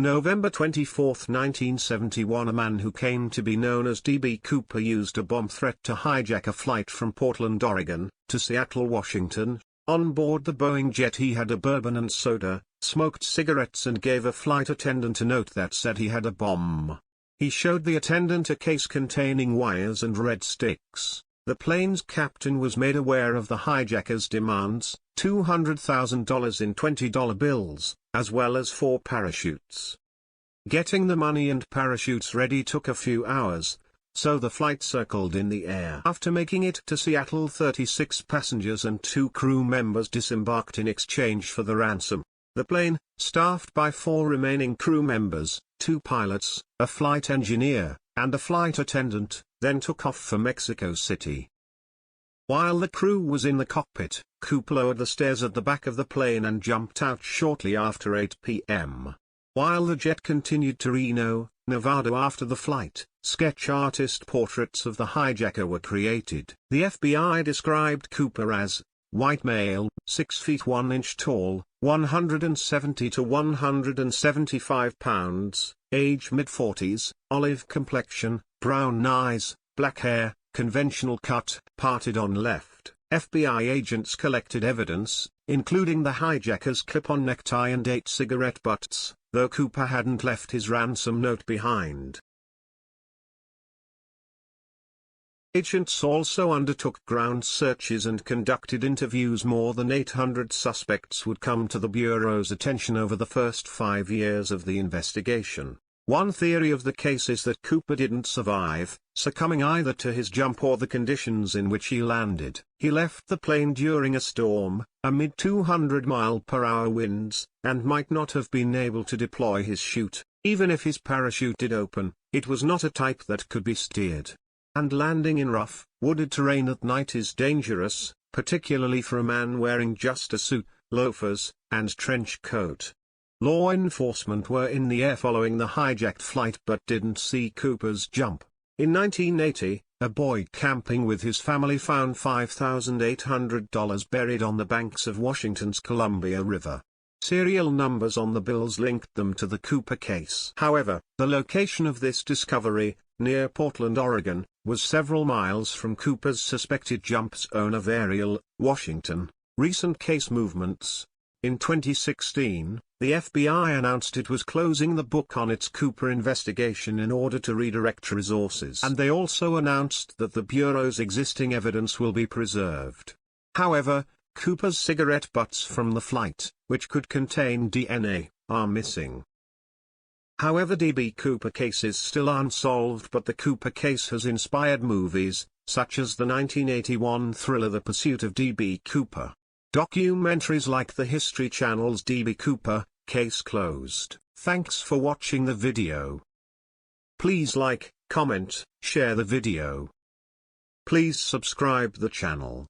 November 24, 1971, a man who came to be known as D.B. Cooper used a bomb threat to hijack a flight from Portland, Oregon, to Seattle, Washington. On board the Boeing jet he had a bourbon and soda, smoked cigarettes and gave a flight attendant a note that said he had a bomb. He showed the attendant a case containing wires and red sticks. The plane's captain was made aware of the hijacker's demands, $200,000 in $20 bills, as well as 4 parachutes. Getting the money and parachutes ready took a few hours, so the flight circled in the air. After making it to Seattle, 36 passengers and 2 crew members disembarked in exchange for the ransom. The plane, staffed by 4 remaining crew members, 2 pilots, a flight engineer, and a flight attendant, then took off for Mexico City. While the crew was in the cockpit, Cooper lowered the stairs at the back of the plane and jumped out shortly after 8 p.m. While the jet continued to Reno, Nevada after the flight, sketch artist portraits of the hijacker were created. The FBI described Cooper as white male, 6 feet 1 inch tall, 170 to 175 pounds, age mid-40s, olive complexion, brown eyes, black hair, conventional cut, parted on left. FBI agents collected evidence, including the hijacker's clip-on necktie and 8 cigarette butts, though Cooper hadn't left his ransom note behind. Agents also undertook ground searches and conducted interviews. More than 800 suspects would come to the Bureau's attention over the first 5 years of the investigation. One theory of the case is that Cooper didn't survive, succumbing either to his jump or the conditions in which he landed. He left the plane during a storm, amid 200-mile-per-hour winds, and might not have been able to deploy his chute. Even if his parachute did open, it was not a type that could be steered. And landing in rough, wooded terrain at night is dangerous, particularly for a man wearing just a suit, loafers, and trench coat. Law enforcement were in the air following the hijacked flight but didn't see Cooper's jump. In 1980, a boy camping with his family found $5,800 buried on the banks of Washington's Columbia River. Serial numbers on the bills linked them to the Cooper case. However, the location of this discovery, near Portland, Oregon, was several miles from Cooper's suspected jump zone of Ariel, Washington. Recent case movements. In 2016, the FBI announced it was closing the book on its Cooper investigation in order to redirect resources. And they also announced that the Bureau's existing evidence will be preserved. However, Cooper's cigarette butts from the flight, which could contain DNA, are missing. However, D.B. Cooper case is still unsolved, but the Cooper case has inspired movies, such as the 1981 thriller The Pursuit of D.B. Cooper. Documentaries like the History Channel's D.B. Cooper, Case Closed. Thanks for watching the video. Please like, comment, share the video. Please subscribe the channel.